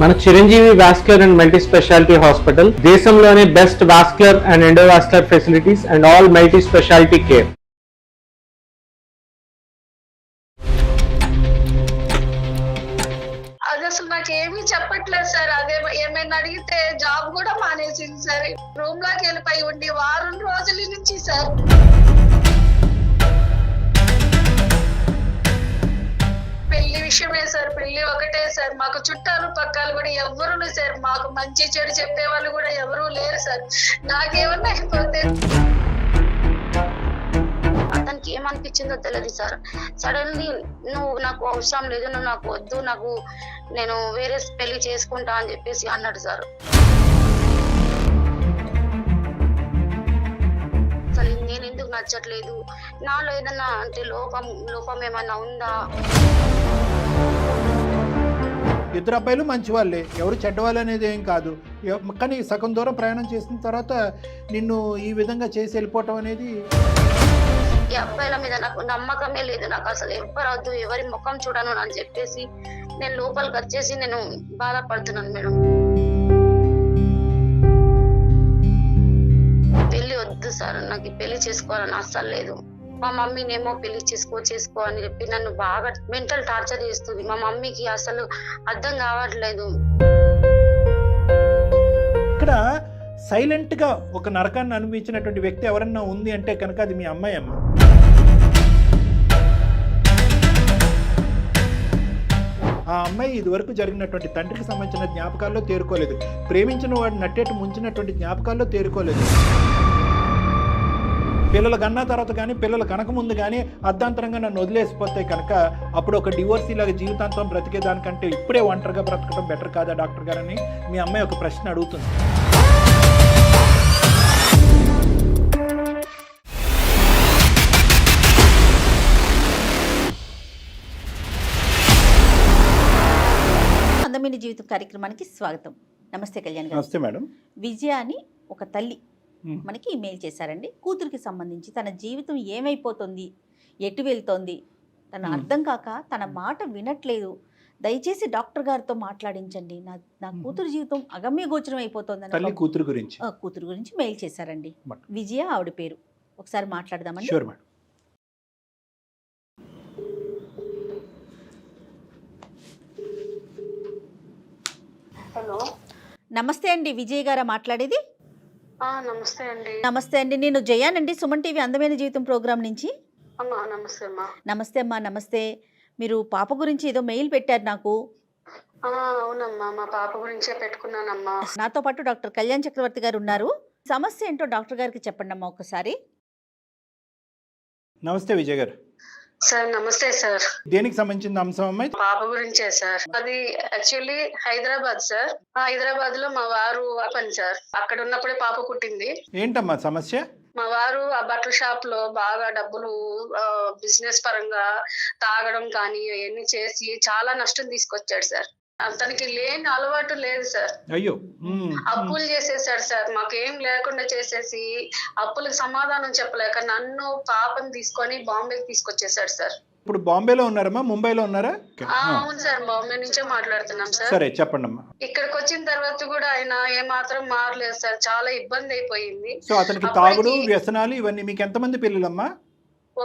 మన Chiranjeevi vascular and multi speciality hospital దేశంలోనే best vascular and endovascular facilities and all multi speciality care. అది అసలు నాకేమీ చెప్పట్లేదు సార్. అదే ఏమైనా అడిగితే జాబ్ కూడా మానేసింది సార్. రూమ్ లోకి వెళ్ళిపోయి ఉండి వారం రోజుల నుంచి సార్. పెళ్లి విషయమే సార్, పెళ్లి ఒకటే సార్. మాకు చుట్టాలు పక్కాలు కూడా ఎవరు లేరు సార్. మాకు మంచి చెడు చెప్పే వాళ్ళు కూడా ఎవరు లేరు సార్. నాకేమన్నా అయిపోతే అతనికి ఏమనిపించిందో తెలియదు సార్. సడన్లీ నువ్వు నాకు అవసరం లేదు, నువ్వు నాకు వద్దు, నేను వేరే పెళ్లి చేసుకుంటా అని చెప్పేసి అన్నాడు సార్. అసలు నేను ఎందుకు నచ్చట్లేదు, నాలో ఏదన్నా అంటే లోపం ఏమన్నా ఉందా? ఇద్దరు అబ్బాయిలు మంచి వాళ్ళే, ఎవరు చెడ్డవాళ్ళు అనేది ఏం కాదు. కానీ సగం దూరం ప్రయాణం చేసిన తర్వాత నిన్ను ఈ విధంగా చేసి వెళ్ళిపోవటం అనేది, ఈ అబ్బాయిల మీద నాకు నమ్మకమే లేదు. నాకు అసలు ఎవరొద్దు, ఎవరి ముఖం చూడను అని చెప్పేసి నేను లోపలికి వచ్చేసి నేను బాధపడుతున్నాను మేడం. పెళ్లి వద్దు సార్, నాకు ఈ పెళ్లి చేసుకోవాలని అస్సలు లేదు. మా మమ్మీనేమో పెళ్లి చేసుకో అని చెప్పి నన్ను బాగా మెంటల్ టార్చర్ చేస్తుంది. మా మమ్మీకి అసలు అర్థం కావట్లేదు. ఇక్కడ సైలెంట్గా ఒక నరకాన్ని అనుభవించినటువంటి వ్యక్తి ఎవరన్నా ఉంది అంటే కనుక అది మీ అమ్మాయి అమ్మ. ఆ అమ్మాయి ఇదివరకు జరిగినటువంటి తండ్రికి సంబంధించిన జ్ఞాపకాల్లో తేరుకోలేదు, ప్రేమించిన వాడు నట్టేట్టు ముంచినటువంటి జ్ఞాపకాల్లో తేరుకోలేదు. పిల్లలు కన్నా తర్వాత కానీ పిల్లలు కనక ముందు కానీ అర్ధాంతరంగా నన్ను వదిలేసిపోతే కనుక అప్పుడు ఒక డివోర్సీ లాగా జీవితాంతం బ్రతికేదానికంటే ఇప్పుడే ఒంటరిగా బ్రతకడం బెటర్ కాదా డాక్టర్ గారని మీ అమ్మాయి ఒక ప్రశ్న అడుగుతుంది. అందమైన జీవితం కార్యక్రమానికి స్వాగతం. నమస్తే కళ్యాణ్ గారు. నమస్తే మేడం. విజయ అని ఒక తల్లి మనకి ఇమెయిల్ చేశారండి. కూతురికి సంబంధించి తన జీవితం ఏమైపోతుంది, ఎటు వెళ్తోంది, తన అర్థం కాక తన మాట వినట్లేదు, దయచేసి డాక్టర్ గారితో మాట్లాడించండి, నా కూతురు జీవితం అగమ్య గోచరం అయిపోతుంది కూతురు గురించి మెయిల్ చేశారండి. విజయ ఆవిడ పేరు. ఒకసారి మాట్లాడదామండి. హలో, నమస్తే అండి. విజయ్ గారా మాట్లాడేది? నమస్తే అండి. నమస్తే అండి, నేను జయానండి, సుమన్ టీవీ అందమైన జీవితం ప్రోగ్రామ్ నుంచి. నమస్తే అమ్మా. నమస్తే అమ్మా. నమస్తే. మీరు పాప గురించి ఏదో మెయిల్ పెట్టారు నాకు. అవునమ్మా, మా పాప గురించే పెట్టుకున్నానమ్మా. నాతో పాటు డాక్టర్ కళ్యాణ్ చక్రవర్తి గారు ఉన్నారు. సమస్య ఏంటో డాక్టర్ గారికి చెప్పండి అమ్మా ఒకసారి. నమస్తే విజయ్ గారు. సార్ నమస్తే సార్. దేనికి సంబంధించిన అంశం అమ్మాయి? పాప గురించే సార్. అది యాక్చువల్లీ హైదరాబాద్ సార్. హైదరాబాద్ లో మా వారు పని సార్. అక్కడ ఉన్నప్పుడే పాప పుట్టింది. ఏంటమ్మా సమస్య? మా వారు ఆ బట్టల షాప్ లో బాగా డబ్బులు బిజినెస్ పరంగా తాగడం కానీ అవన్నీ చేసి చాలా నష్టం తీసుకొచ్చాడు సార్. అతనికి లేని అలవాటు లేదు సార్. అయ్యో. అప్పులు చేసేసాడు సార్. మాకేం లేకుండా చేసేసి అప్పులకు సమాధానం చెప్పలేక నన్ను పాపని తీసుకొని బాంబేకి తీసుకొచ్చేసాడు సార్. ఇప్పుడు బాంబేలో ఉన్నారమ్మా, ముంబైలో ఉన్నారా? అవును సార్, బాంబే నుంచే మాట్లాడుతున్నాం సార్. సరే చెప్పండి అమ్మా. ఇక్కడికి వచ్చిన తర్వాత కూడా ఆయన ఏమాత్రం మారలేదు సార్. చాలా ఇబ్బంది అయిపోయింది. సో అతనికి తాగుడు, వ్యసనాలు ఇవన్నీ. మీకు ఎంతమంది పిల్లలమ్మా?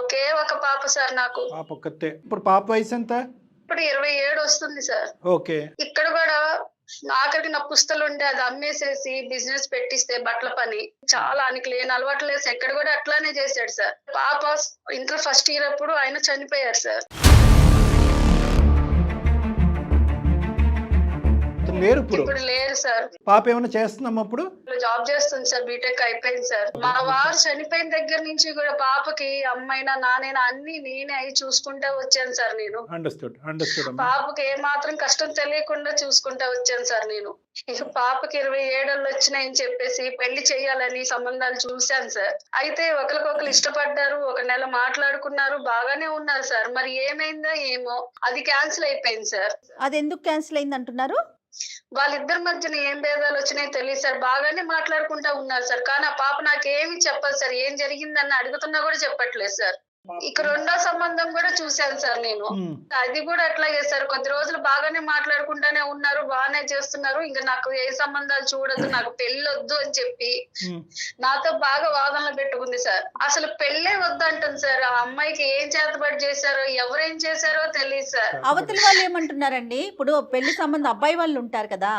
ఒకే ఒక పాప సార్ నాకు. పాప ఒక్కతే. ఇప్పుడు పాప వయసు ఎంత? ఇప్పుడు 27 వస్తుంది సార్. ఓకే. ఇక్కడ కూడా ఆఖరికి నా పుస్తలు ఉంటే అది అమ్మేసేసి బిజినెస్ పెట్టిస్తే బట్టల పని చాలా ఆయనకి లేని అలవాటు లేదు. ఎక్కడ కూడా అట్లానే చేశాడు సార్. పాప ఇంటర్ ఫస్ట్ ఇయర్ అప్పుడు ఆయన చనిపోయారు సార్. లేరు ఇప్పుడు లేరు సార్. పాప ఏమైనా చేస్తుందమ్మా? ఇప్పుడు జాబ్ చేస్తుంది సార్. బీటెక్ అయిపోయింది సార్. మా వారు చనిపోయిన దగ్గర నుంచి కూడా పాపకి అమ్మైనా నానైనా అన్ని నేనే అయి చూసుకుంటా వచ్చాను సార్. నేను పాపకి ఏ మాత్రం కష్టం తెలియకుండా చూసుకుంటా వచ్చాను సార్. నేను ఇక పాపకి 27 వచ్చినాయని చెప్పేసి పెళ్లి చెయ్యాలని సంబంధాలు చూశాను సార్. అయితే ఒకరికొకరు ఇష్టపడ్డారు, ఒక నెల మాట్లాడుకున్నారు, బాగానే ఉన్నారు సార్. మరి ఏమైందో ఏమో అది క్యాన్సిల్ అయిపోయింది సార్. అది ఎందుకు క్యాన్సిల్ అయింది అంటున్నారు? వాళ్ళిద్దరి మధ్యన ఏం భేదాలు వచ్చినాయో తెలియదు సార్. బాగానే మాట్లాడుకుంటా ఉన్నారు సార్. కానీ ఆ పాప నాకేమి చెప్పదు సార్. ఏం జరిగిందని అడుగుతున్నా కూడా చెప్పట్లేదు సార్. ఇక రెండో సంబంధం కూడా చూశాను సార్ నేను. అది కూడా అట్లాగే సార్, కొద్ది రోజులు బాగానే మాట్లాడుకుంటానే ఉన్నారు, బాగానే చేస్తున్నారు. ఇంకా నాకు ఏ సంబంధాలు చూడదు, నాకు పెళ్లి వద్దు అని చెప్పి నాతో బాగా వాదనలు పెట్టుకుంది సార్. అసలు పెళ్ళే వద్దు అంటుంది సార్. ఆ అమ్మాయికి ఏం చేతబడి చేశారో, ఎవరేం చేశారో తెలియదు సార్. అవతల వాళ్ళు ఏమంటున్నారండి? ఇప్పుడు పెళ్లి సంబంధం అబ్బాయి వాళ్ళు ఉంటారు కదా,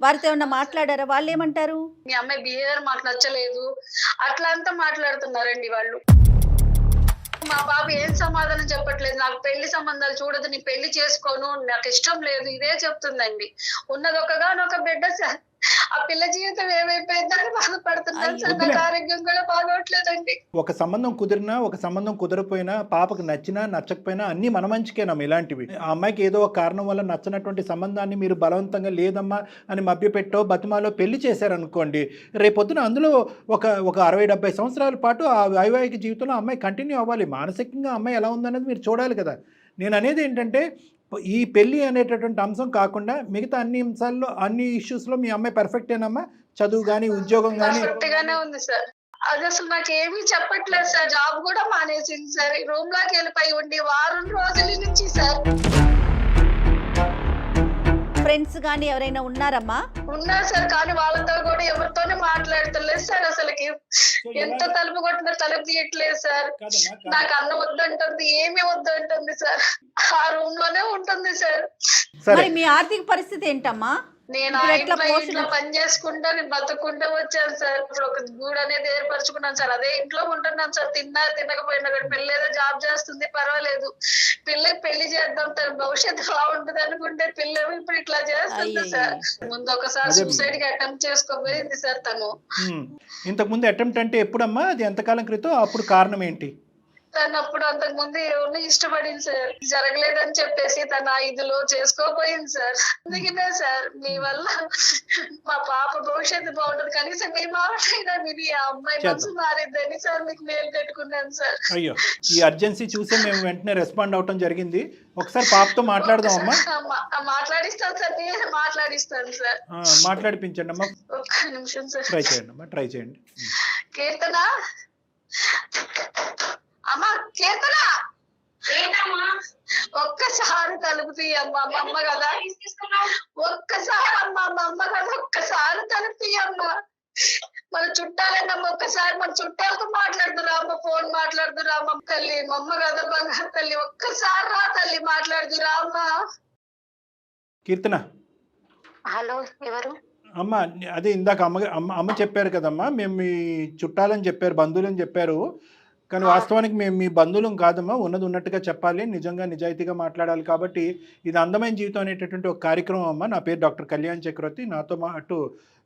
వారితో ఏమన్నా మాట్లాడారా? వాళ్ళు ఏమంటారు? మీ అమ్మాయి బిహేవియర్ మాకు నచ్చలేదు అట్లా అంతా మాట్లాడుతున్నారండి వాళ్ళు. మా బాబు ఏం సమాధానం చెప్పట్లేదు. నాకు పెళ్లి సంబంధాలు చూడదు, నీ పెళ్లి చేసుకోను, నాకు ఇష్టం లేదు, ఇదే చెప్తుందండి. ఉన్నది ఒకగానొక బిడ్డ సార్. ఆ పిల్ల జీవితం ఏమైపోయిందని బాధపడుతున్నాను సార్. నాకు ఆరోగ్యం కూడా బాగోట్లేదండి. ఒక సంబంధం కుదిరినా ఒక సంబంధం కుదరపోయినా పాపకు నచ్చినా నచ్చకపోయినా అన్ని మన మంచికేనమ్మా. ఇలాంటివి ఆ అమ్మాయికి ఏదో ఒక కారణం వల్ల నచ్చినటువంటి సంబంధాన్ని మీరు బలవంతంగా లేదమ్మా అని మభ్యపెట్టో బతిమాలో పెళ్లి చేశారనుకోండి, రేపొద్దున అందులో ఒక 60-70 సంవత్సరాల పాటు ఆ వైవాహిక జీవితంలో అమ్మాయి కంటిన్యూ అవ్వాలి. మానసికంగా అమ్మాయి ఎలా ఉందనేది మీరు చూడాలి కదా. నేను అనేది ఏంటంటే, ఈ పెళ్లి అనేటటువంటి అంశం కాకుండా మిగతా అన్ని అంశాల్లో అన్ని ఇష్యూస్లో మీ అమ్మాయి పర్ఫెక్టేనమ్మా? చదువు కానీ ఉద్యోగం కానీ? పర్ఫెక్ట్ గానే ఉంది సార్. అది అసలు నాకు ఏమీ చెప్పట్లేదు సార్. జాబ్ కూడా మానేసింది సార్. రూమ్ లోకి వెళ్ళిపోయి ఉండి వారం రోజుల నుంచి సార్. ఫ్రెండ్స్ కానీ ఎవరైనా ఉన్నారమ్మా? ఉన్నారు సార్, కానీ వాళ్ళతో కూడా ఎవరితోనే మాట్లాడతలేదు సార్. అసలుకి ఎంత తలుపు కొట్టినా తలుపు తీయట్లేదు సార్. నాకు అన్నం వద్దంటుంది, ఏమి వద్దంటుంది సార్. ఆ రూమ్ లోనే ఉంటుంది సార్. మరి మీ ఆర్థిక పరిస్థితి ఏంటమ్మా? నేను ఇంట్లో పని చేసుకుంటా, నేను బతుకుంటూ వచ్చాను సార్. ఇప్పుడు ఒక గూడు అనేది ఏర్పరచుకున్నాను సార్. అదే ఇంట్లో ఉంటున్నాను సార్. తిన్నా తినకపోయినా కూడా పిల్ల ఏదో జాబ్ చేస్తుంది, పర్వాలేదు. పిల్లకి పెళ్లి చేద్దాం, తన భవిష్యత్తు బాగుంటుంది అనుకుంటే పిల్ల ఇప్పుడు ఇట్లా చేస్తుంది సార్. ముందు ఒకసారి సూసైడ్ కి అటెంప్ట్ చేసుకోబోయింది సార్ తను. ఇంతకు ముందు అటెంప్ట్ అంటే ఎప్పుడమ్మా? అది ఎంతకాలం క్రితం? అప్పుడు కారణం ఏంటి? తను అప్పుడు అంతకు ముందు ఎవరిని ఇష్టపడింది సార్. జరగలేదని చెప్పేసి తన ఇదిలో చేసుకోపోయింది సార్. అందుకనే సార్ మీ వల్ల మా పాప భవిష్యత్తు బాగుంటుంది, కనీసం మీ మాటైనా మీరు ఆ అమ్మాయి మనసు మారిద్దని సార్ మీకు మేలు పెట్టుకున్నాను సార్. అయ్యో, ఈ అర్జెన్సీ చూసే మేము వెంటనే రెస్పాండ్ అవటం జరిగింది. ఒకసారి పాపతో మాట్లాడదాం అమ్మా. మాట్లాడిస్తాను సార్, నేను మాట్లాడిస్తాను సార్. మాట్లాడిపించండి అమ్మా. ఒక్క నిమిషం సార్. ట్రై చేయండి అమ్మా, ట్రై చేయండి. కీర్తన, అమ్మా కీర్తన, ఒక్కసారి తలుపు తీయమ్మా. మా అమ్మ కదా, ఒక్కసారి అమ్మా, మా అమ్మ కదా, ఒక్కసారి తలుపు తీయమ్మా. మన చుట్టాలేనమ్మా, ఒక్కసారి మన చుట్టాలతో మాట్లాడుతురా అమ్మ, ఫోన్ మాట్లాడుతురా అమ్మ. తల్లి మా అమ్మ కదా, బంగారు తల్లి, ఒక్కసారి రా తల్లి, మాట్లాడుతురా అమ్మా. కీర్తన, హలో, ఎవరు? అమ్మ అదే ఇందాక అమ్మ చెప్పారు కదమ్మా, మేము మీ చుట్టాలని చెప్పారు, బంధువులని చెప్పారు. కానీ వాస్తవానికి మేము మీ బంధువులం కాదమ్మా. ఉన్నది ఉన్నట్టుగా చెప్పాలి, నిజంగా నిజాయితీగా మాట్లాడాలి. కాబట్టి ఇది అందమైన జీవితం అనేటటువంటి ఒక కార్యక్రమం అమ్మ. నా పేరు డాక్టర్ కళ్యాణ్ చక్రవర్తి. నాతో అటు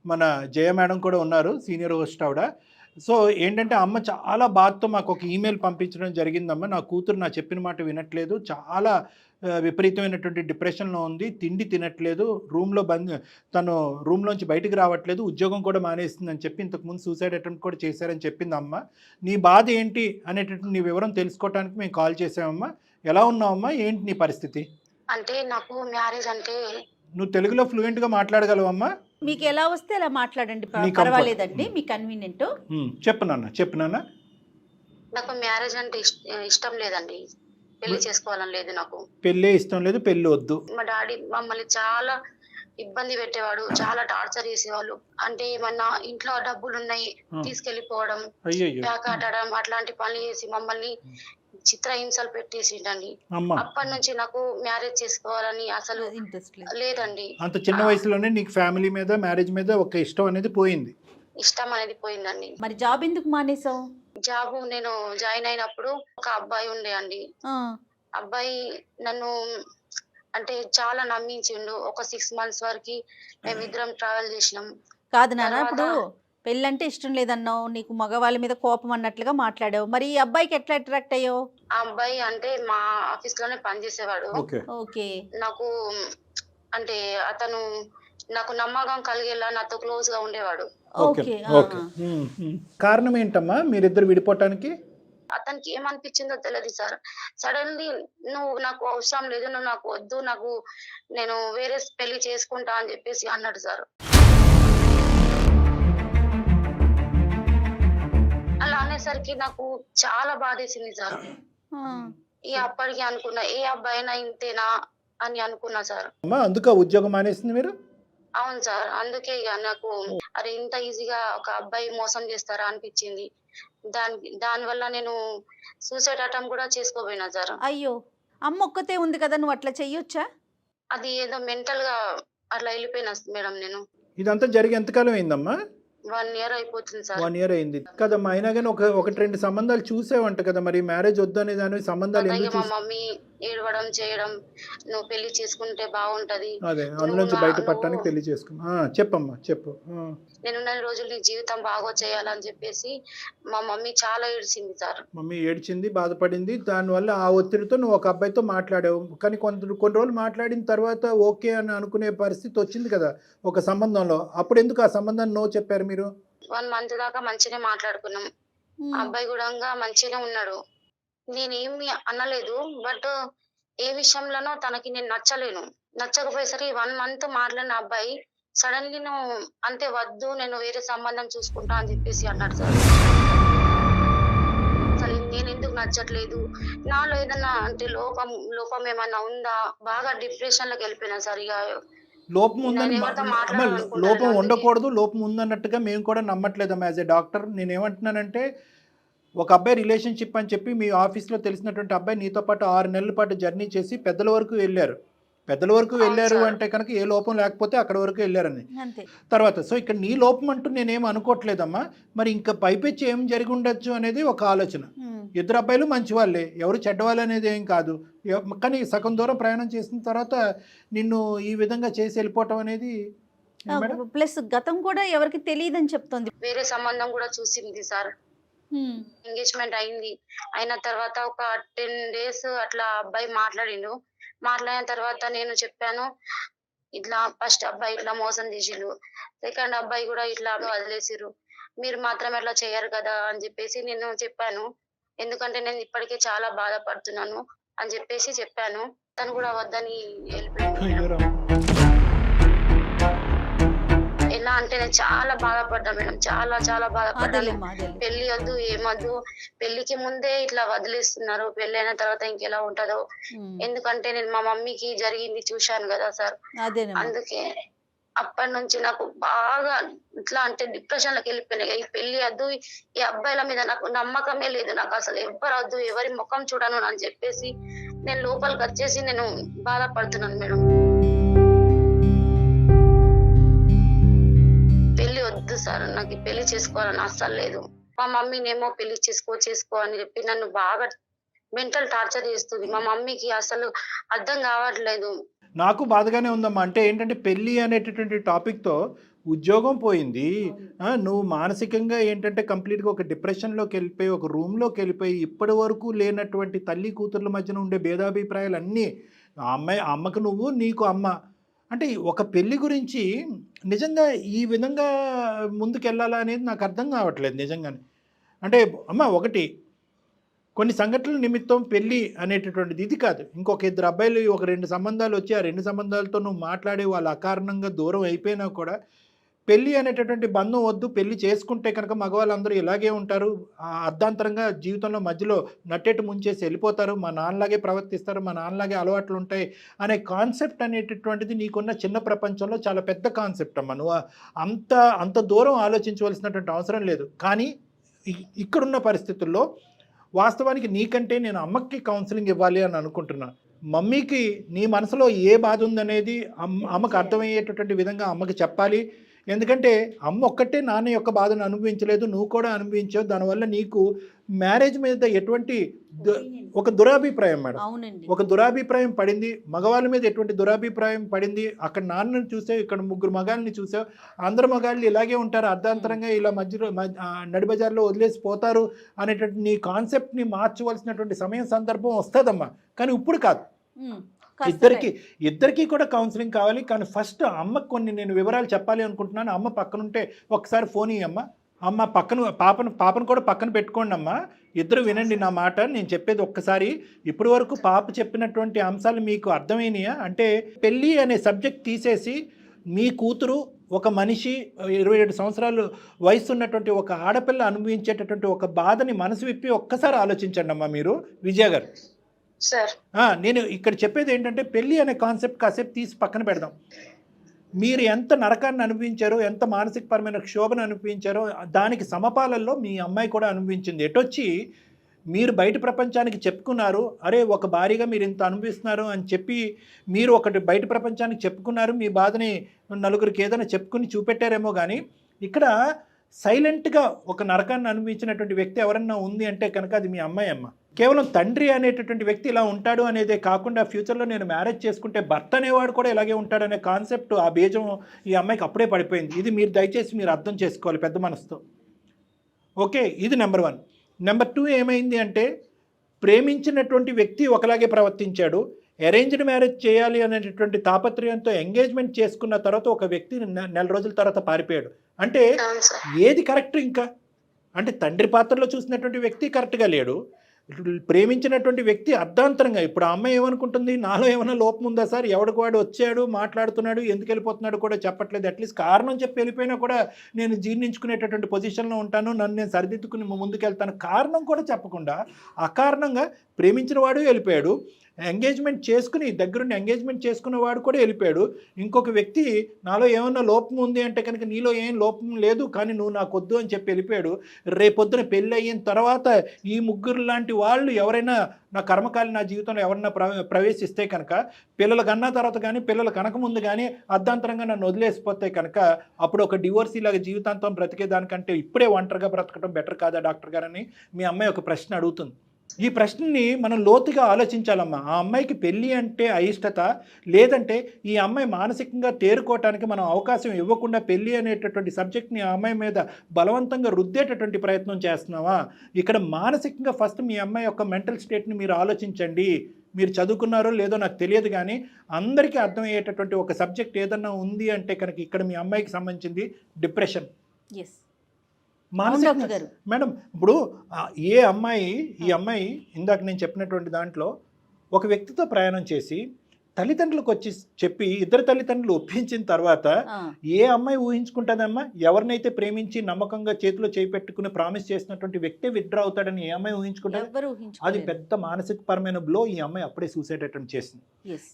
మన జయ మేడం కూడా ఉన్నారు, సీనియర్ హోస్ట్ ఆవిడ. సో ఏంటంటే అమ్మ చాలా బాధతో మాకు ఒక ఈమెయిల్ పంపించడం జరిగిందమ్మ. నా కూతురు నా చెప్పిన మాట వినట్లేదు, చాలా విపరీతమైనటువంటి డిప్రెషన్లో ఉంది, తిండి తినట్లేదు, తను రూమ్లోంచి బయటికి రావట్లేదు, ఉద్యోగం కూడా మానేస్తుందని చెప్పి ఇంతకుముందు సూసైడ్ అటెంప్ట్ కూడా చేశారని చెప్పింది అమ్మ. నీ బాధ ఏంటి అనేటటువంటి నీ వివరం తెలుసుకోవడానికి మేము కాల్ చేసామమ్మా. ఎలా ఉన్నావమ్మా? ఏంటి నీ పరిస్థితి? అంటే నాకు మ్యారేజ్ అంటే, నువ్వు తెలుగులో ఫ్లూయెంట్గా మాట్లాడగలవమ్మా? మీకు ఎలా వస్తే అలా మాట్లాడండి, పర్వాలేదండి, మీ కన్వీనియంట్. చెప్పు నాన్న. నాకు మ్యారేజ్ అంటే ఇష్టం లేదండి, పెళ్లి చేసుకోవాలని లేదు నాకు. పెళ్ళే ఇష్టం లేదు, పెళ్లి వద్దు. మా డాడీ మమ్మల్ని చాలా ఇబ్బంది పెట్టేవాడు, చాలా టార్చర్ చేసేవాళ్ళు. అంటే ఏమన్నా ఇంట్లో డబ్బులు ఉన్నాయి తీసుకెళ్లిపోవడం, ప్యాకాటడం, అట్లాంటి పనులు చేసి మమ్మల్ని చిత్రహింసలు పెట్టేసిండండి. అప్పటి నుంచి నాకు మ్యారేజ్ చేసుకోవాలని అసలు ఇంట్రెస్ట్ లేదండి. అంత చిన్న వయసులోనే నీకు ఫ్యామిలీ మీద, మ్యారేజ్ మీద ఒక ఇష్టం అనేది పోయింది? ఇష్టం అనేది పోయిందండి. మరి జాబ్ ఎందుకు మానేసావు? జాబ్ నేను జాయిన్ అయినప్పుడు ఒక అబ్బాయి ఉండే అండి. అబ్బాయి నన్ను అంటే చాలా నమ్మించిండు. ఒక 6 months వరకు మేమిద్దరం ట్రావెల్ చేసినాం. కాదు నాన్న, ఇప్పుడు పెళ్ళంటే ఇష్టం లేదన్నావు, నీకు మగవాళ్ళ మీద కోపం అన్నట్లుగా మాట్లాడావు. మరి ఈ అబ్బాయికి ఎట్లా అట్రాక్ట్ అయ్యావు? ఆ అబ్బాయి అంటే మా ఆఫీస్ లోనే పనిచేసేవాడు. ఓకే. నాకు అంటే అతను నాకు నమ్మకం కలిగేలా నాతో క్లోజ్ గా ఉండేవాడు. కారణం ఏంటమ్మా మీరిద్దరు విడిపోవటానికి? అతనికి ఏమనిపించిందో తెలియదు సార్. సడన్లీ నువ్వు నాకు అవసరం లేదు, నువ్వు నాకు వద్దు, నేను వేరే పెళ్లి చేసుకుంటా అని చెప్పేసి అన్నాడు సార్. అలా అనేసరికి నాకు చాలా బాధేసింది సార్. ఈ అప్పటికి అనుకున్నా ఏ అబ్బాయి అయినా ఇంతేనా అని అనుకున్నా సార్. అమ్మా అందుకే ఉద్యోగం మానేసింది మీరు? అవును సార్, అందుకే ఇక నాకు అరే ఇంత ఈజీగా ఒక అబ్బాయి మోసం చేస్తారా అనిపించింది. దానివల్ల నేను సూసైడ్ అటెంప్ట్ కూడా చేసుకోపోయినా సార్. అయ్యో, అమ్మ ఒక్కతే ఉంది కదా, నువ్వు అట్లా చెయ్యొచ్చా? అది ఏదో మెంటల్ గా అట్లా వెళ్ళిపోయినా మేడం నేను. ఇదంతా జరిగి ఎంతకాలం అయిందమ్మా? 1 year అయిపోతుంది సార్. 1 year అయింది కదమ్మా. అయినా కానీ ఒకటి 2 సంబంధాలు చూసేవంట కదా, మరి మ్యారేజ్ వద్దనే దాని సంబంధాలు ఎందుకు మా మమ్మీ ఏడవడం చేయడం, నువ్వు పెళ్లి చేసుకుంటే బాగుంటది, అదే అందులో నుంచి బయటపడటానికి పెళ్లి చేసుకున్నా. చెప్పమ్మా చెప్పు. నేనున్న రోజులు నీ జీవితం బాగా చేయాలని చెప్పేసి మా మమ్మీ చాలా ఏడ్చింది సార్. మమ్మీ ఏడ్చింది, బాధపడింది. దానివల్ల ఆ ఒత్తిడితో నువ్వు ఒక అబ్బాయితో మాట్లాడావు. కానీ కొన్ని రోజులు మాట్లాడిన తర్వాత ఓకే అని అనుకునే పరిస్థితి వచ్చింది కదా ఒక సంబంధంలో. అప్పుడు ఎందుకు ఆ సంబంధాన్ని నో చెప్పారు మీరు? 1 month దాకా మంచిగానే మాట్లాడుకున్నాం. అబ్బాయి కూడా మంచిగానే ఉన్నాడు, నేనేమి అనలేదు. బట్ ఏ విషయంలోనో తనకి నేను నచ్చకపోయేసరికి 1 month మాట్లాడిన అబ్బాయి సడన్లీ నువ్వు అంతే వద్దు, నేను వేరే సంబంధం చూసుకుంటా అని చెప్పేసి అన్నాడు సార్. అసలు నేను ఎందుకు నచ్చట్లేదు, నాలో ఏదన్నా అంటే లోపం ఏమన్నా ఉందా, బాగా డిప్రెషన్ లోకి వెళ్ళిపోయినా సార్. ఇక లోపం ఉందని లోపం ఉండకూడదు, లోపం ఉందన్నట్టుగా మేము కూడా నమ్మట్లేదమ్మా యాజ్ ఏ డాక్టర్. నేనేమంటున్నానంటే ఒక అబ్బాయి రిలేషన్షిప్ అని చెప్పి మీ ఆఫీస్లో తెలిసినటువంటి అబ్బాయి నీతో పాటు 6 నెలల పాటు జర్నీ చేసి పెద్దల వరకు వెళ్ళారు అంటే కనుక ఏ లోపం లేకపోతే అక్కడ వరకు వెళ్ళారని తర్వాత. సో ఇక్కడ నీ లోపం అంటూ నేనేం అనుకోవట్లేదమ్మా. మరి ఇంకా పైపెచ్చి ఏం జరిగి ఉండొచ్చు అనేది ఒక ఆలోచన. 2 అబ్బాయిలు మంచి వాళ్ళే, ఎవరు చెడ్డవాళ్ళు అనేది ఏం కాదు. కానీ సగం దూరం ప్రయాణం చేసిన తర్వాత నిన్ను ఈ విధంగా చేసి వెళ్ళిపోవటం అనేది ప్లస్ గతం కూడా ఎవరికి తెలియదని చెప్తుంది. వేరే సంబంధం కూడా చూసింది సార్. ఎంగేజ్మెంట్ అయిన తర్వాత ఒక 10 days అట్లా అబ్బాయి మాట్లాడిన తర్వాత నేను చెప్పాను ఇట్లా ఫస్ట్ అబ్బాయి ఇట్లా మోసం చేసిరు, సెకండ్ అబ్బాయి కూడా ఇట్లా వదిలేసిరు, మీరు మాత్రం ఎట్లా చేయరు కదా అని చెప్పేసి నేను చెప్పాను. ఎందుకంటే నేను ఇప్పటికే చాలా బాధపడుతున్నాను అని చెప్పేసి చెప్పాను. తను కూడా వద్దని వెళ్ళిపోయాను. ఎలా అంటే నేను చాలా బాధపడ్డా మేడం, చాలా బాధపడ్డాను. పెళ్లి వద్దు ఏమొద్దు, పెళ్లికి ముందే ఇట్లా వదిలేస్తున్నారు, పెళ్లి అయిన తర్వాత ఇంకెలా ఉంటదో. ఎందుకంటే నేను మా మమ్మీకి జరిగింది చూశాను కదా సార్. అందుకే అప్పటి నుంచి నాకు బాగా ఇట్లా అంటే డిప్రెషన్ లోకి వెళ్ళిపోయినాయి. ఈ పెళ్లి వద్దు, ఈ అబ్బాయిల మీద నాకు నమ్మకమే లేదు, నాకు అసలు ఎవ్వరు వద్దు, ఎవరి ముఖం చూడను అని చెప్పేసి నేను లోపలికి వచ్చేసి నేను బాధపడుతున్నాను మేడం. పెళ్లి వద్దు సార్, నాకు పెళ్లి చేసుకోవాలని అస్సలు లేదు. మా మమ్మీనేమో పెళ్లి చేసుకో అని చెప్పి నన్ను బాగా మెంటల్ టార్చర్ చేస్తుంది. మా మమ్మీకి అసలు అర్థం కావట్లేదు. నాకు బాధగానే ఉందమ్మా. అంటే ఏంటంటే పెళ్లి అనేటటువంటి టాపిక్తో ఉద్యోగం పోయింది, నువ్వు మానసికంగా ఏంటంటే కంప్లీట్గా ఒక డిప్రెషన్లోకి వెళ్ళిపోయి ఒక రూమ్లోకి వెళ్ళిపోయి ఇప్పటి వరకు లేనటువంటి తల్లి కూతుర్ల మధ్యన ఉండే భేదాభిప్రాయాలు అన్నీ అమ్మకు నువ్వు నీకు అమ్మ అంటే ఒక పెళ్లి గురించి నిజంగా ఈ విధంగా ముందుకెళ్ళాలా అనేది నాకు అర్థం కావట్లేదు నిజంగానే. అంటే అమ్మ ఒకటి కొన్ని సంఘటనల నిమిత్తం పెళ్ళి అనేటటువంటిది ఇది కాదు. ఇంకొక 2 అబ్బాయిలు ఒక 2 సంబంధాలు వచ్చి ఆ 2 సంబంధాలతో నువ్వు మాట్లాడే వాళ్ళు అకారణంగా దూరం అయిపోయినా కూడా పెళ్ళి అనేటటువంటి బంధం వద్దు, పెళ్లి చేసుకుంటే కనుక మగవాళ్ళందరూ ఇలాగే ఉంటారు, అర్ధాంతరంగా జీవితంలో మధ్యలో నట్టేట్టు ముంచేసి వెళ్ళిపోతారు, మా నాన్నలాగే ప్రవర్తిస్తారు, మా నాన్నలాగే అలవాట్లు ఉంటాయి అనే కాన్సెప్ట్ అనేటటువంటిది నీకున్న చిన్న ప్రపంచంలో చాలా పెద్ద కాన్సెప్ట్ అమ్మ. నువ్వు అంత దూరం ఆలోచించవలసినటువంటి అవసరం లేదు. కానీ ఇక్కడున్న పరిస్థితుల్లో వాస్తవానికి నీకంటే నేను అమ్మకి కౌన్సిలింగ్ ఇవ్వాలి అని అనుకుంటున్నా. మమ్మీకి నీ మనసులో ఏ బాధ ఉందనేది అమ్మకు అర్థమయ్యేటటువంటి విధంగా అమ్మకి చెప్పాలి. ఎందుకంటే అమ్మ ఒక్కటే నాన్న యొక్క బాధను అనుభవించలేదు, నువ్వు కూడా అనుభవించావు. దానివల్ల నీకు మ్యారేజ్ మీద ఎటువంటి ఒక దురాభిప్రాయం మేడం, ఒక దురాభిప్రాయం పడింది. మగవాళ్ళ మీద ఎటువంటి దురాభిప్రాయం పడింది. అక్కడ నాన్నని చూసావు, ఇక్కడ 3 మగాళ్ళని చూసావు. అందరు మగాళ్ళు ఇలాగే ఉంటారు, అర్ధాంతరంగా ఇలా మధ్యలో నడిబజార్లో వదిలేసి పోతారు అనేటువంటి నీ కాన్సెప్ట్ని మార్చవలసినటువంటి సమయం సందర్భం వస్తుందమ్మా. కానీ ఇప్పుడు కాదు. ఇద్దరికి కూడా కౌన్సిలింగ్ కావాలి. కానీ ఫస్ట్ అమ్మకు కొన్ని నేను వివరాలు చెప్పాలి అనుకుంటున్నాను. అమ్మ పక్కనుంటే ఒకసారి ఫోన్ ఇయ్యమ్మ. అమ్మ పాపను కూడా పక్కన పెట్టుకోండి అమ్మ, ఇద్దరు వినండి నా మాట, నేను చెప్పేది ఒక్కసారి. ఇప్పటి వరకు పాప చెప్పినటువంటి అంశాలు మీకు అర్థమైనాయా? అంటే పెళ్ళి అనే సబ్జెక్ట్ తీసేసి మీ కూతురు ఒక మనిషి 27 సంవత్సరాలు వయసు ఉన్నటువంటి ఒక ఆడపిల్ల అనుభవించేటటువంటి ఒక బాధని మనసు విప్పి ఒక్కసారి ఆలోచించండి అమ్మా మీరు, విజయ గారు. సార్ నేను ఇక్కడ చెప్పేది ఏంటంటే పెళ్ళి అనే కాన్సెప్ట్ కాసేపు తీసి పక్కన పెడదాం. మీరు ఎంత నరకాన్ని అనుభవించారో, ఎంత మానసికపరమైన క్షోభను అనుభవించారో దానికి సమపాలల్లో మీ అమ్మాయి కూడా అనుభవించింది. ఎటొచ్చి మీరు బయట ప్రపంచానికి చెప్పుకున్నారు, అరే ఒక భారీగా మీరు ఇంత అనుభవిస్తున్నారు అని చెప్పి మీరు ఒకటి బయట ప్రపంచానికి చెప్పుకున్నారు, మీ బాధని నలుగురికి ఏదైనా చెప్పుకుని చూపెట్టారేమో. కానీ ఇక్కడ సైలెంట్గా ఒక నరకాన్ని అనుభవించినటువంటి వ్యక్తి ఎవరన్నా ఉంది అంటే కనుక అది మీ అమ్మాయి అమ్మ. కేవలం తండ్రి అనేటటువంటి వ్యక్తి ఇలా ఉంటాడు అనేదే కాకుండా ఫ్యూచర్లో నేను మ్యారేజ్ చేసుకుంటే భర్త అనేవాడు కూడా ఇలాగే ఉంటాడనే కాన్సెప్ట్, ఆ బీజం ఈ అమ్మాయికి అప్పుడే పడిపోయింది. ఇది మీరు దయచేసి మీరు అర్థం చేసుకోవాలి పెద్ద మనసుతో. ఓకే, ఇది నెంబర్ 1. నెంబర్ 2 ఏమైంది అంటే ప్రేమించినటువంటి వ్యక్తి ఒకలాగే ప్రవర్తించాడు. అరేంజ్డ్ మ్యారేజ్ చేయాలి అనేటటువంటి తాపత్రయంతో ఎంగేజ్మెంట్ చేసుకున్న తర్వాత ఒక వ్యక్తి నెల రోజుల తర్వాత పారిపోయాడు. అంటే ఏది కరెక్ట్? ఇంకా అంటే తండ్రి పాత్రలో చూసినటువంటి వ్యక్తి కరెక్ట్గా లేడు, ప్రేమించినటువంటి వ్యక్తి అర్ధాంతరంగా. ఇప్పుడు ఆ అమ్మాయి ఏమనుకుంటుంది, నాలో ఏమైనా లోపం ఉందా సార్, ఎవడికి వాడు వచ్చాడు మాట్లాడుతున్నాడు ఎందుకు వెళ్ళిపోతున్నాడు కూడా చెప్పట్లేదు, అట్లీస్ట్ కారణం చెప్పి వెళ్ళిపోయినా కూడా నేను జీర్ణించుకునేటటువంటి పొజిషన్లో ఉంటాను, నన్ను నేను సరిదిద్దుకుని ముందుకెళ్తాను, కారణం కూడా చెప్పకుండా అకారణంగా ప్రేమించిన వాడు వెళ్ళిపోయాడు, ఎంగేజ్మెంట్ చేసుకుని దగ్గరుండి ఎంగేజ్మెంట్ చేసుకున్నవాడు కూడా వెళ్ళిపోయాడు. ఇంకొక వ్యక్తి నాలో ఏమన్నా లోపం ఉంది అంటే కనుక నీలో ఏం లోపం లేదు కానీ నువ్వు నాకు వద్దు అని చెప్పి వెళ్ళిపోయాడు. రేపొద్దున పెళ్ళి అయిన తర్వాత ఈ ముగ్గురు లాంటి వాళ్ళు ఎవరైనా నా కర్మకాలి నా జీవితంలో ఎవరైనా ప్రవేశిస్తే కనుక పిల్లలు కన్నా తర్వాత కానీ పిల్లలు కనకముందు కానీ అర్ధాంతరంగా నన్ను వదిలేసిపోతే కనుక అప్పుడు ఒక డివోర్స్ ఇలాగ జీవితాంతం బ్రతికేదానికంటే ఇప్పుడే ఒంటరిగా బ్రతకడం బెటర్ కాదా డాక్టర్ గారని మీ అమ్మాయి ఒక ప్రశ్న అడుగుతుంది. ఈ ప్రశ్నని మనం లోతుగా ఆలోచించాలమ్మా. ఆ అమ్మాయికి పెళ్ళి అంటే అయిష్టత, లేదంటే ఈ అమ్మాయి మానసికంగా తేరుకోవటానికి మనం అవకాశం ఇవ్వకుండా పెళ్ళి అనేటటువంటి సబ్జెక్ట్ని ఆ అమ్మాయి మీద బలవంతంగా రుద్దేటటువంటి ప్రయత్నం చేస్తున్నావా? ఇక్కడ మానసికంగా ఫస్ట్ మీ అమ్మాయి యొక్క మెంటల్ స్టేట్ని మీరు ఆలోచించండి. మీరు చదువుకున్నారో లేదో నాకు తెలియదు కానీ అందరికీ అర్థమయ్యేటటువంటి ఒక సబ్జెక్ట్ ఏదన్నా ఉంది అంటే కనుక ఇక్కడ మీ అమ్మాయికి సంబంధించింది డిప్రెషన్. మానసిక మేడం, ఇప్పుడు ఈ అమ్మాయి ఇందాక నేను చెప్పినటువంటి దాంట్లో ఒక వ్యక్తితో ప్రయాణం చేసి తల్లిదండ్రులకు వచ్చి చెప్పి ఇద్దరు తల్లిదండ్రులు ఒప్పించిన తర్వాత ఏ అమ్మాయి ఊహించుకుంటుందమ్మా? ఎవరినైతే ప్రేమించి నమ్మకంగా చేతిలో చేపెట్టుకుని ప్రామిస్ చేసినటువంటి వ్యక్తి విత్డ్రా అవుతాడని ఏ అమ్మాయి ఊహించుకుంటారు? అది పెద్ద మానసిక పరమైన బ్లో. ఈ అమ్మాయి అప్పుడే సూసైడ్ అటెంప్ట్ చేసింది.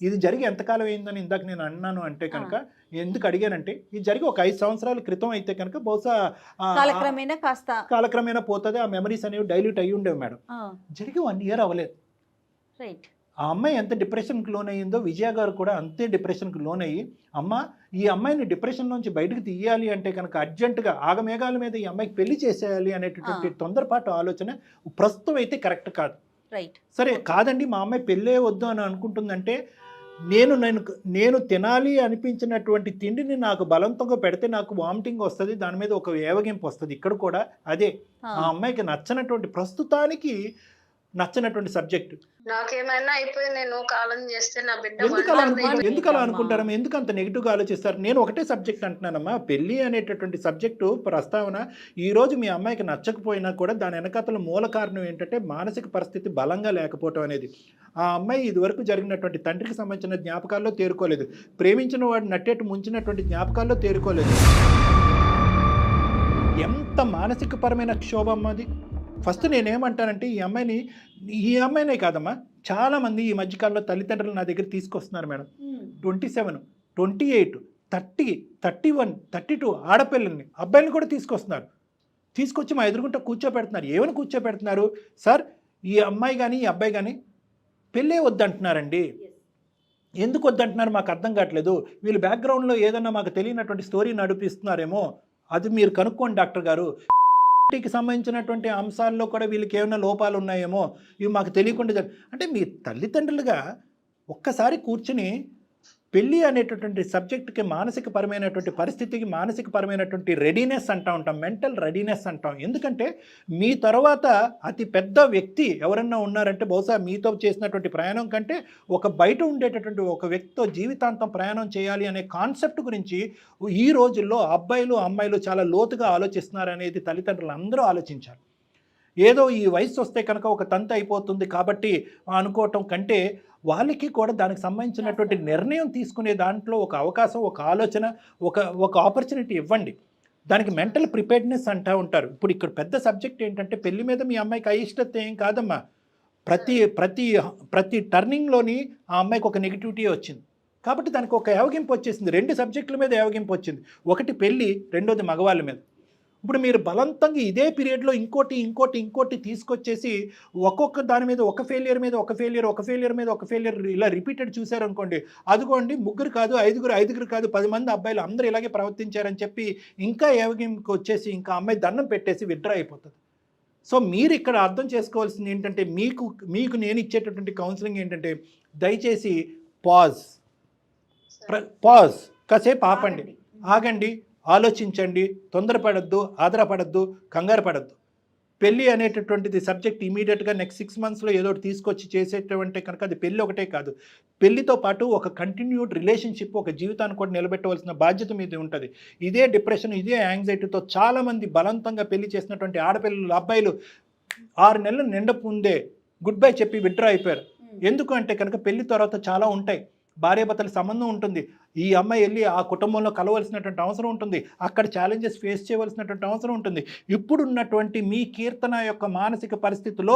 ఇది జరిగి ఎంతకాలం అయిందని ఇందాక నేను అన్నాను అంటే కనుక ఎందుకు అడిగానంటే ఇది జరిగి ఒక 5 సంవత్సరాల క్రితం అయితే కనుక బహుశా కాలక్రమేణా పోతుంది, ఆ మెమరీస్ అనేవి డైల్యూట్ అయ్యి ఉండేవి మేడం. జరిగి 1 year అవ్వలేదు. ఆ అమ్మాయి ఎంత డిప్రెషన్కి లోన్ అయ్యిందో విజయ గారు కూడా అంతే డిప్రెషన్కి లోన్ అయ్యి ఈ అమ్మాయిని డిప్రెషన్ నుంచి బయటకు తీయాలి అంటే కనుక అర్జెంటుగా ఆగమేఘాల మీద ఈ అమ్మాయికి పెళ్లి చేసేయాలి అనేటటువంటి తొందరపాటు ఆలోచన ప్రస్తుతం అయితే కరెక్ట్ కాదు. సరే కాదండి మా అమ్మాయి పెళ్ళే వద్దు అని అనుకుంటుందంటే నేను తినాలి అనిపించినటువంటి తిండిని నాకు బలవంతంగా పెడితే నాకు వామిటింగ్ వస్తుంది, దాని మీద ఒక ఏవగింపు వస్తుంది. ఇక్కడ కూడా అదే ఆ అమ్మాయికి నచ్చనటువంటి ప్రస్తుతానికి నచ్చనటువంటి సబ్జెక్ట్. నాకేమైనా అయిపోయి నేను కాలం చేస్తే నా బిడ్డ ఎందుకు అలా అనుకుంటారమ్మా? ఎందుకు అంత నెగిటివ్గా ఆలోచిస్తారు? నేను ఒకటే సబ్జెక్ట్ అంటున్నానమ్మా, పెళ్ళి అనేటటువంటి సబ్జెక్టు ప్రస్తావన ఈ రోజు మీ అమ్మాయికి నచ్చకపోయినా కూడా దాని వెనకాతల మూల కారణం ఏంటంటే మానసిక పరిస్థితి బలంగా లేకపోవటం అనేది. ఆ అమ్మాయి ఇదివరకు జరిగినటువంటి తండ్రికి సంబంధించిన జ్ఞాపకాల్లో తేరుకోలేదు, ప్రేమించిన వాడు నట్టేట్టు ముంచినటువంటి జ్ఞాపకాల్లో తేరుకోలేదు. ఎంత మానసిక పరమైన క్షోభం అది. ఫస్ట్ నేనేమంటానంటే ఈ అమ్మాయినే కాదమ్మా, చాలామంది ఈ మధ్యకాలంలో తల్లిదండ్రులు నా దగ్గర తీసుకొస్తున్నారు మేడం. 27, 28, 30, 31, 32 ఆడపిల్లల్ని అబ్బాయిని కూడా తీసుకొచ్చి మా ఎదురుగుంట కూర్చోపెడుతున్నారు. ఏమని కూర్చోపెడుతున్నారు? సార్ ఈ అమ్మాయి కానీ ఈ అబ్బాయి కానీ పెళ్ళే వద్దంటున్నారండి. ఎందుకు వద్దంటున్నారు మాకు అర్థం కావట్లేదు. వీళ్ళు బ్యాక్గ్రౌండ్లో ఏదన్నా మాకు తెలియనటువంటి స్టోరీ నడిపిస్తున్నారేమో, అది మీరు కనుక్కోండి డాక్టర్ గారు. కి సంబంధించినటువంటి అంశాల్లో కూడా వీళ్ళకి ఏమైనా లోపాలు ఉన్నాయేమో ఇవి మాకు తెలియకుండా. అంటే మీ తల్లిదండ్రులుగా ఒక్కసారి కూర్చుని పెళ్ళి అనేటటువంటి సబ్జెక్ట్కి మానసిక పరమైనటువంటి పరిస్థితికి మానసిక పరమైనటువంటి రెడీనెస్ అంటూ ఉంటాం, మెంటల్ రెడీనెస్ అంటాం. ఎందుకంటే మీ తర్వాత అతి పెద్ద వ్యక్తి ఎవరన్నా ఉన్నారంటే బహుశా మీతో చేసినటువంటి ప్రయాణం కంటే ఒక బయట ఉండేటటువంటి ఒక వ్యక్తితో జీవితాంతం ప్రయాణం చేయాలి అనే కాన్సెప్ట్ గురించి ఈ రోజుల్లో అబ్బాయిలు అమ్మాయిలు చాలా లోతుగా ఆలోచిస్తున్నారనేది తల్లిదండ్రులు అందరూ ఆలోచించాలి. ఏదో ఈ వయసు వస్తే కనుక ఒక తంతు అయిపోతుంది కాబట్టి అనుకోవటం కంటే వాళ్ళకి కూడా దానికి సంబంధించినటువంటి నిర్ణయం తీసుకునే దాంట్లో ఒక అవకాశం, ఒక ఆలోచన, ఒక ఆపర్చునిటీ ఇవ్వండి. దానికి మెంటల్ ప్రిపేర్డ్నెస్ అంటూ ఉంటారు. ఇప్పుడు ఇక్కడ పెద్ద సబ్జెక్ట్ ఏంటంటే పెళ్లి మీద మీ అమ్మాయికి అయిష్టత ఏం కాదమ్మా. ప్రతి టర్నింగ్లోని ఆ అమ్మాయికి ఒక నెగిటివిటీ వచ్చింది కాబట్టి దానికి ఒక ఏవగింపు వచ్చేసింది. 2 సబ్జెక్టుల మీద ఏవగింపు వచ్చింది. ఒకటి పెళ్ళి, రెండోది మగవాళ్ళ మీద. ఇప్పుడు మీరు బలవంతంగా ఇదే పీరియడ్లో ఇంకోటి తీసుకొచ్చేసి ఒక్కొక్క దాని మీద ఒక ఫెయిలియర్ మీద ఒక ఫెయిలియర్ ఇలా రిపీటెడ్ చూశారనుకోండి, అదిగోండి 3 కాదు 5 కాదు 10 మంది అబ్బాయిలు అందరూ ఇలాగే ప్రవర్తించారని చెప్పి ఇంకా ఏవగింపుకి వచ్చేసి ఇంకా అమ్మాయి దండం పెట్టేసి విత్డ్రా అయిపోతుంది. సో మీరు ఇక్కడ అర్థం చేసుకోవాల్సింది ఏంటంటే మీకు నేను ఇచ్చేటటువంటి కౌన్సిలింగ్ ఏంటంటే దయచేసి పాజ్ కాసేపు ఆగండి, ఆలోచించండి, తొందరపడద్దు, ఆదరపడద్దు, కంగారు పడద్దు. పెళ్ళి అనేటటువంటిది సబ్జెక్ట్ ఇమీడియట్గా నెక్స్ట్ 6 మంత్స్లో ఏదో తీసుకొచ్చి చేసేటువంటి కనుక అది పెళ్ళి ఒకటే కాదు, పెళ్ళితో పాటు ఒక కంటిన్యూడ్ రిలేషన్షిప్, ఒక జీవితాన్ని కూడా నిలబెట్టవలసిన బాధ్యత మీద ఉంటుంది. ఇదే డిప్రెషన్, ఇదే యాంగ్జైటీతో చాలామంది బలవంతంగా పెళ్లి చేసినటువంటి ఆడపిల్లలు, అబ్బాయిలు 6 నెలలు నిండపుందే గుడ్ బై చెప్పి విత్డ్రా అయిపోయారు. ఎందుకు అంటే కనుక పెళ్లి తర్వాత చాలా ఉంటాయి, భార్యాభర్తల సంబంధం ఉంటుంది, ఈ అమ్మాయి వెళ్ళి ఆ కుటుంబంలో కలవలసినటువంటి అవసరం ఉంటుంది, అక్కడ ఛాలెంజెస్ ఫేస్ చేయవలసినటువంటి అవసరం ఉంటుంది. ఇప్పుడున్నటువంటి మీ కీర్తన యొక్క మానసిక పరిస్థితిలో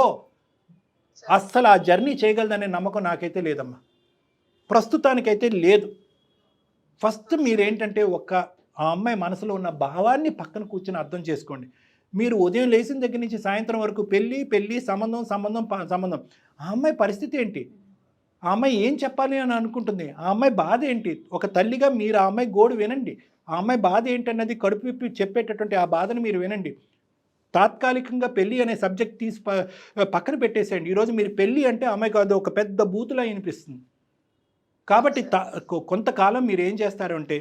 అస్సలు ఆ జర్నీ చేయగలదనే నమ్మకం నాకైతే లేదమ్మా, ప్రస్తుతానికైతే లేదు. ఫస్ట్ మీరేంటంటే ఆ అమ్మాయి మనసులో ఉన్న భావాన్ని పక్కన కూర్చొని అర్థం చేసుకోండి. మీరు ఉదయం లేచిన దగ్గర నుంచి సాయంత్రం వరకు పెళ్ళి సంబంధం, ఆ అమ్మాయి పరిస్థితి ఏంటి, ఆ అమ్మాయి ఏం చెప్పాలి అని అనుకుంటుంది, ఆ అమ్మాయి బాధ ఏంటి, ఒక తల్లిగా మీరు ఆ అమ్మాయి గోడు వినండి. ఆ అమ్మాయి బాధ ఏంటన్నది కడుపు విప్పి చెప్పేటటువంటి ఆ బాధను మీరు వినండి. తాత్కాలికంగా పెళ్ళి అనే సబ్జెక్ట్ తీసి పక్కన పెట్టేసేయండి. ఈరోజు మీరు పెళ్ళి అంటే అమ్మాయికి అది ఒక పెద్ద బూతులా అనిపిస్తుంది. కాబట్టి కొంతకాలం మీరు ఏం చేస్తారు అంటే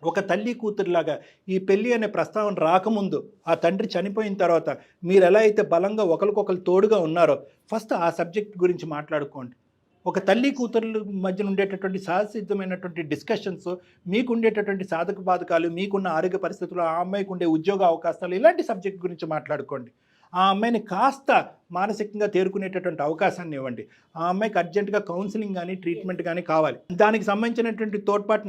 ఒక తల్లి కూతురులాగా ఈ పెళ్ళి అనే ప్రస్తావన రాకముందు, ఆ తండ్రి చనిపోయిన తర్వాత మీరు ఎలా అయితే బలంగా ఒకరికొకరు తోడుగా ఉన్నారో ఫస్ట్ ఆ సబ్జెక్ట్ గురించి మాట్లాడుకోండి. ఒక తల్లి కూతుర్ల మధ్యన ఉండేటటువంటి సహసిద్ధమైనటువంటి డిస్కషన్స్, మీకు ఉండేటటువంటి సాధక బాధకాలు, మీకున్న ఆరోగ్య పరిస్థితులు, ఆ అమ్మాయికి ఉండే ఉద్యోగ అవకాశాలు, ఇలాంటి సబ్జెక్ట్ గురించి మాట్లాడుకోండి. ఆ అమ్మాయిని కాస్త మానసికంగా తేరుకునేటటువంటి అవకాశాన్ని ఇవ్వండి. ఆ అమ్మాయికి అర్జెంటుగా కౌన్సిలింగ్ కానీ ట్రీట్మెంట్ కానీ కావాలి. దానికి సంబంధించినటువంటి తోడ్పాటు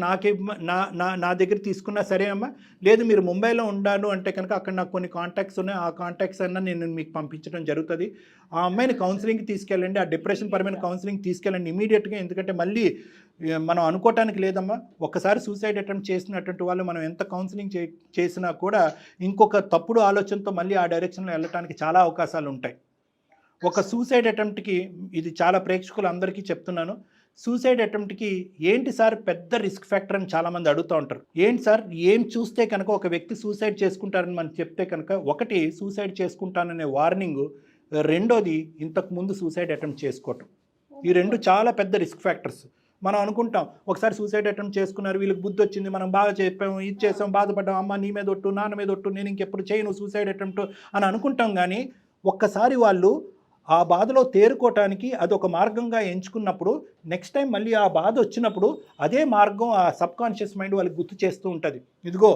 నా దగ్గర తీసుకున్నా సరే అమ్మా, లేదు మీరు ముంబైలో ఉండాను అంటే కనుక అక్కడ నాకు కొన్ని కాంటాక్ట్స్ ఉన్నాయి, ఆ కాంటాక్ట్స్ అన్నా నేను మీకు పంపించడం జరుగుతుంది. ఆ అమ్మాయిని కౌన్సిలింగ్కి తీసుకెళ్ళండి, ఆ డిప్రెషన్ పరమైన కౌన్సిలింగ్ తీసుకెళ్ళండి ఇమీడియట్గా. ఎందుకంటే మళ్ళీ మనం అనుకోవటానికి లేదమ్మా, ఒక్కసారి సూసైడ్ అటెంప్ట్ చేసినటువంటి వాళ్ళు మనం ఎంత కౌన్సిలింగ్ చేసినా కూడా ఇంకొక తప్పుడు ఆలోచనతో మళ్ళీ ఆ డైరెక్షన్లో వెళ్ళటానికి చాలా అవకాశాలు ఉంటాయి. ఒక సూసైడ్ అటెంప్ట్కి, ఇది చాలా ప్రేక్షకులు అందరికీ చెప్తున్నాను, సూసైడ్ అటెంప్ట్కి ఏంటి సార్ పెద్ద రిస్క్ ఫ్యాక్టర్ అని చాలామంది అడుగుతూ ఉంటారు. ఏంటి సార్ ఏం చూస్తే కనుక ఒక వ్యక్తి సూసైడ్ చేసుకుంటారని మనం చెప్తే కనుక, ఒకటి సూసైడ్ చేసుకుంటాననే వార్నింగ్, రెండోది ఇంతకుముందు సూసైడ్ అటెంప్ట్ చేసుకోవటం. ఈ రెండు చాలా పెద్ద రిస్క్ ఫ్యాక్టర్స్. మనం అనుకుంటాం ఒకసారి సూసైడ్ అటెంప్ట్ చేసుకున్నారు, వీళ్ళకి బుద్ధి వచ్చింది, మనం బాగా చెప్పాము, ఇది చేసాం, బాధపడ్డాం, అమ్మ నీ మీద ఒట్టు, నాన్న మీద ఒట్టు, నేను ఇంకెప్పుడు చేయను సూసైడ్ అటెంప్ట్ అని అనుకుంటాం. కానీ ఒక్కసారి వాళ్ళు ఆ బాధలో తేరుకోవటానికి అదొక మార్గంగా ఎంచుకున్నప్పుడు నెక్స్ట్ టైం మళ్ళీ ఆ బాధ వచ్చినప్పుడు అదే మార్గం ఆ సబ్కాన్షియస్ మైండ్ వాళ్ళకి గుర్తు చేస్తూ ఉంటుంది. ఇదిగో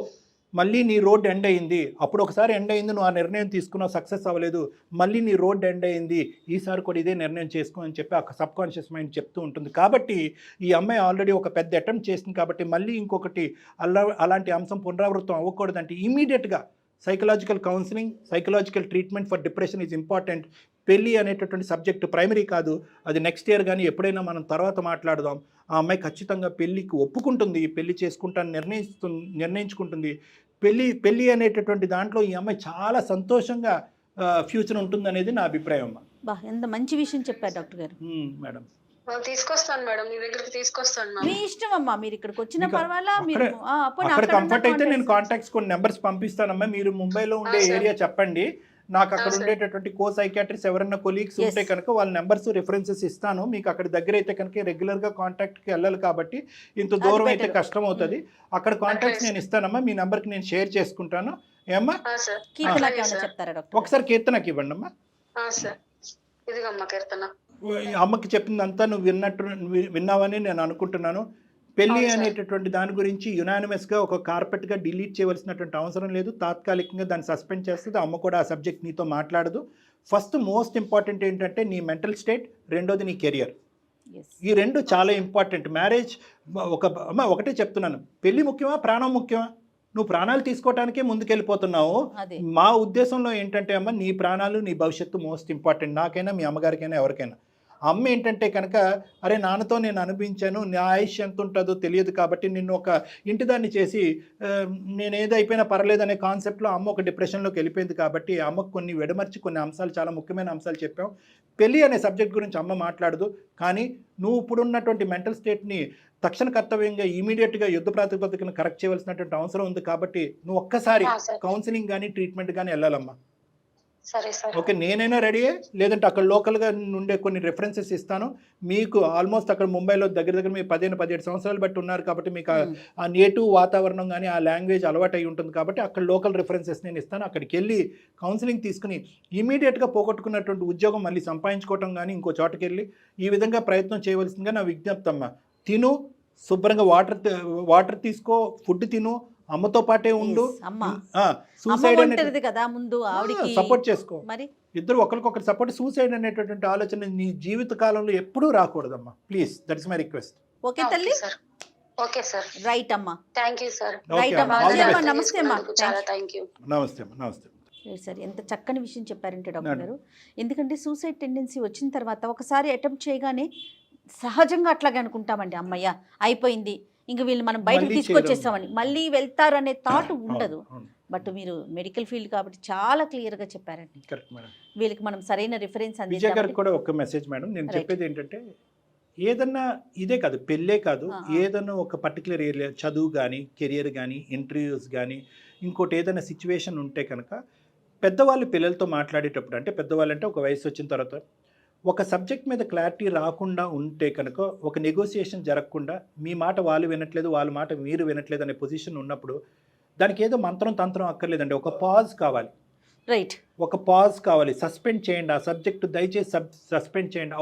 మళ్ళీ నీ రోడ్ ఎండ్ అయింది, అప్పుడు ఒకసారి ఎండ్ అయింది, నువ్వు ఆ నిర్ణయం తీసుకున్నావు, సక్సెస్ అవ్వలేదు, మళ్ళీ నీ రోడ్ ఎండ్ అయింది, ఈసారి కూడా ఇదే నిర్ణయం చేసుకో అని చెప్పి ఆ సబ్కాన్షియస్ మైండ్ చెప్తూ ఉంటుంది. కాబట్టి ఈ అమ్మాయి ఆల్రెడీ ఒక పెద్ద అటెంప్ట్ చేసింది కాబట్టి మళ్ళీ ఇంకొకటి అలాంటి అంశం పునరావృతం అవ్వకూడదంటే ఇమీడియట్గా psychological counselling, psychological treatment for depression is important. పెళ్ళి అనేటటువంటి సబ్జెక్టు ప్రైమరీ కాదు, అది నెక్స్ట్ ఇయర్ కానీ ఎప్పుడైనా మనం తర్వాత మాట్లాడదాం. ఆ అమ్మాయి ఖచ్చితంగా పెళ్ళికి ఒప్పుకుంటుంది, పెళ్ళి చేసుకుంటాను నిర్ణయించుకుంటుంది. పెళ్ళి అనేటటువంటి దాంట్లో ఈ అమ్మాయి చాలా సంతోషంగా ఫ్యూచర్ ఉంటుంది అనేది నా అభిప్రాయం అమ్మా. ఎంత మంచి విషయం చెప్పారు డాక్టర్ గారు. మేడం తీసుకొస్తాను మేడం, మీ దగ్గరికి తీసుకొస్తాను. మీ ఇష్టం అమ్మా, మీరు ఇక్కడికి వచ్చిన పర్వాలా, అక్కడ కంఫర్ట్ అయితే నేను కాంటాక్ట్స్ కొన్ని నెంబర్స్ పంపిస్తానమ్మా. మీరు ముంబైలో ఉండే ఏరియా చెప్పండి, నాకు అక్కడ ఉండేటటువంటి కో సైకాట్రిస్ట్ ఎవరైనా కొలీగ్స్ ఉంటే కనుక వాళ్ళ నెంబర్స్ రిఫరెన్సెస్ ఇస్తాను మీకు. అక్కడ దగ్గర అయితే కనుక రెగ్యులర్గా కాంటాక్ట్కి వెళ్ళాలి కాబట్టి ఇంత దూరం అయితే కష్టం అవుతుంది. అక్కడ కాంటాక్ట్స్ నేను ఇస్తానమ్మా, మీ నెంబర్కి నేను షేర్ చేసుకుంటాను. ఏమ్మా ఒకసారి కీర్తనకి ఇవ్వండి అమ్మా. అమ్మకి చెప్పిందంతా నువ్వు విన్నావని నేను అనుకుంటున్నాను. పెళ్ళి అనేటటువంటి దాని గురించి యునానిమస్గా ఒక కార్పెట్గా డిలీట్ చేయవలసినటువంటి అవసరం లేదు. తాత్కాలికంగా దాన్ని సస్పెండ్ చేస్తుంది. అమ్మ కూడా ఆ సబ్జెక్ట్ నీతో మాట్లాడదు. ఫస్ట్ మోస్ట్ ఇంపార్టెంట్ ఏంటంటే నీ మెంటల్ స్టేట్, రెండోది నీ కెరియర్. Yes. ఈ రెండు చాలా ఇంపార్టెంట్. మ్యారేజ్ ఒకటే చెప్తున్నాను, పెళ్లి ముఖ్యమా ప్రాణం ముఖ్యమా? నువ్వు ప్రాణాలు తీసుకోవటానికే ముందుకెళ్ళిపోతున్నావు. అదే మా ఉద్దేశంలో ఏంటంటే అమ్మ, నీ ప్రాణాలు నీ భవిష్యత్తు మోస్ట్ ఇంపార్టెంట్, నాకైనా మీ అమ్మగారికైనా ఎవరికైనా. అమ్మ ఏంటంటే కనుక, అరే నాన్నతో నేను అనిపించాను, నా ఆయుష్ ఎంత ఉంటుందో తెలియదు కాబట్టి నిన్ను ఒక ఇంటిదాన్ని చేసి నేను ఏదైపోయినా పర్లేదు అనే కాన్సెప్ట్లో అమ్మ ఒక డిప్రెషన్లోకి వెళ్ళిపోయింది. కాబట్టి అమ్మకు కొన్ని వెడమర్చి కొన్ని అంశాలు, చాలా ముఖ్యమైన అంశాలు చెప్పాం. పెళ్ళి అనే సబ్జెక్ట్ గురించి అమ్మ మాట్లాడదు, కానీ నువ్వు ఇప్పుడున్నటువంటి మెంటల్ స్టేట్ని తక్షణ కర్తవ్యంగా ఇమీడియట్గా యుద్ధ ప్రాతిపదికను కరెక్ట్ చేయవలసినటువంటి అవసరం ఉంది. కాబట్టి నువ్వు ఒక్కసారి కౌన్సిలింగ్ కానీ ట్రీట్మెంట్ కానీ వెళ్ళాలమ్మా. సరే సార్. ఓకే, నేనైనా రెడీయే, లేదంటే అక్కడ లోకల్గా ఉండే కొన్ని రెఫరెన్సెస్ ఇస్తాను మీకు. ఆల్మోస్ట్ అక్కడ ముంబైలో దగ్గర మీరు 15-17 సంవత్సరాలు బట్టి ఉన్నారు కాబట్టి మీకు ఆ నేటివ్ వాతావరణం కానీ ఆ లాంగ్వేజ్ అలవాటు అయి ఉంటుంది కాబట్టి అక్కడ లోకల్ రెఫరెన్సెస్ నేను ఇస్తాను. అక్కడికి వెళ్ళి కౌన్సిలింగ్ తీసుకుని ఇమీడియట్గా పోగొట్టుకున్నటువంటి ఉద్యోగం మళ్ళీ సంపాదించుకోవటం కానీ ఇంకో చోటకి వెళ్ళి ఈ విధంగా ప్రయత్నం చేయవలసిందిగా నా విజ్ఞప్తి అమ్మ. తిను శుభ్రంగా, వాటర్ తీసుకో, ఫుడ్ తిను, అమ్మతో పాటే ఉండు. సూసైడ్ కదా ముందు ఆవిడకి సపోర్ట్ చేసుకో, మరి ఇద్దరు ఒకరికొకరు సపోర్ట్. సూసైడ్ అనేటటువంటి ఆలోచన నీ జీవిత కాలంలో ఎప్పుడూ రాకూడదమ్మా, please. That is my request. Okay తల్లి. Okay sir. రైట్ అమ్మా. Thank you sir. రైట్ అమ్మా. నమస్తే అమ్మా. చాలా థాంక్యూ. నమస్తే అమ్మా. నమస్తే సార్. ఎంత చక్కని విషయం చెప్పారంటే డాక్టర్ గారు. ఎందుకంటే సూసైడ్ టెండెన్సీ వచ్చిన తర్వాత ఒకసారి అటెంప్ట్ చేయగానే సహజంగా అట్లాగే అనుకుంటామండి, అమ్మయ్య అయిపోయింది ఇంక వీళ్ళు మనం బయటకు తీసుకొచ్చేస్తామని, మళ్ళీ వెళ్తారనే థాట్ ఉండదు. బట్ మీరు మెడికల్ ఫీల్డ్ కాబట్టి చాలా క్లియర్గా చెప్పారండి. వీళ్ళకి మనం సరైన రిఫరెన్స్ అందించాలి. కూడా ఒక మెసేజ్ మేడం, నేను చెప్పేది ఏంటంటే, ఏదన్నా ఇదే కాదు, పెళ్ళే కాదు, ఏదన్నా ఒక పర్టికులర్ ఏరియా, చదువు కానీ, కెరియర్ కానీ, ఇంటర్వ్యూస్ కానీ, ఇంకోటి ఏదైనా సిచ్యువేషన్ ఉంటే కనుక పెద్దవాళ్ళు పిల్లలతో మాట్లాడేటప్పుడు, అంటే పెద్దవాళ్ళు అంటే ఒక వయసు వచ్చిన తర్వాత ఒక సబ్జెక్ట్ మీద క్లారిటీ రాకుండా ఉంటే కనుక, ఒక నెగోసియేషన్ జరగకుండా మీ మాట వాళ్ళు వినట్లేదు, వాళ్ళ మాట మీరు వినట్లేదు అనే పొజిషన్ ఉన్నప్పుడు దానికి ఏదో మంత్రం తంత్రం అక్కర్లేదండి, ఒక పాజ్ కావాలి. రైట్, ఒక పాజ్ కావాలి. సస్పెండ్ చేయండి ఆ సబ్జెక్టు, దయచేసి సస్పెండ్ చేయండి.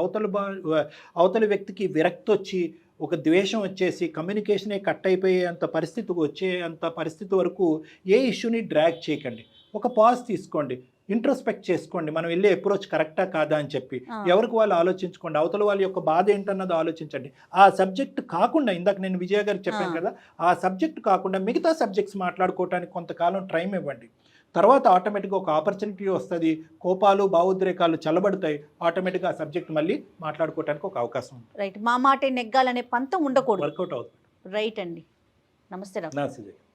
అవతల వ్యక్తికి విరక్తి వచ్చి, ఒక ద్వేషం వచ్చేసి, కమ్యూనికేషనే కట్ అయిపోయేంత పరిస్థితి వరకు ఏ ఇష్యూని డ్రాగ్ చేయకండి. ఒక పాజ్ తీసుకోండి, ఇంట్రోస్పెక్ట్ చేసుకోండి, మనం వెళ్ళే అప్రోచ్ కరెక్టా కాదా అని చెప్పి ఎవరికి వాళ్ళు ఆలోచించుకోండి. అవతల వాళ్ళ యొక్క బాధ ఏంటన్నది ఆలోచించండి. ఆ సబ్జెక్ట్ కాకుండా, ఇందాక నేను విజయ గారికి చెప్పాను కదా, ఆ సబ్జెక్ట్ కాకుండా మిగతా సబ్జెక్ట్స్ మాట్లాడుకోవడానికి కొంతకాలం టైం ఇవ్వండి. తర్వాత ఆటోమేటిక్గా ఒక ఆపర్చునిటీ వస్తుంది, కోపాలు భావోద్రేకాలు చల్లబడతాయి, ఆటోమేటిక్గా ఆ సబ్జెక్ట్ మళ్ళీ మాట్లాడుకోవడానికి ఒక అవకాశం ఉంది. రైట్, మా మాట నెగ్గాలనే పంతం ఉండకూడదు, వర్కౌట్ అవుతుంది. రైట్ అండి. నమస్తే డాక్టర్. నమస్తే.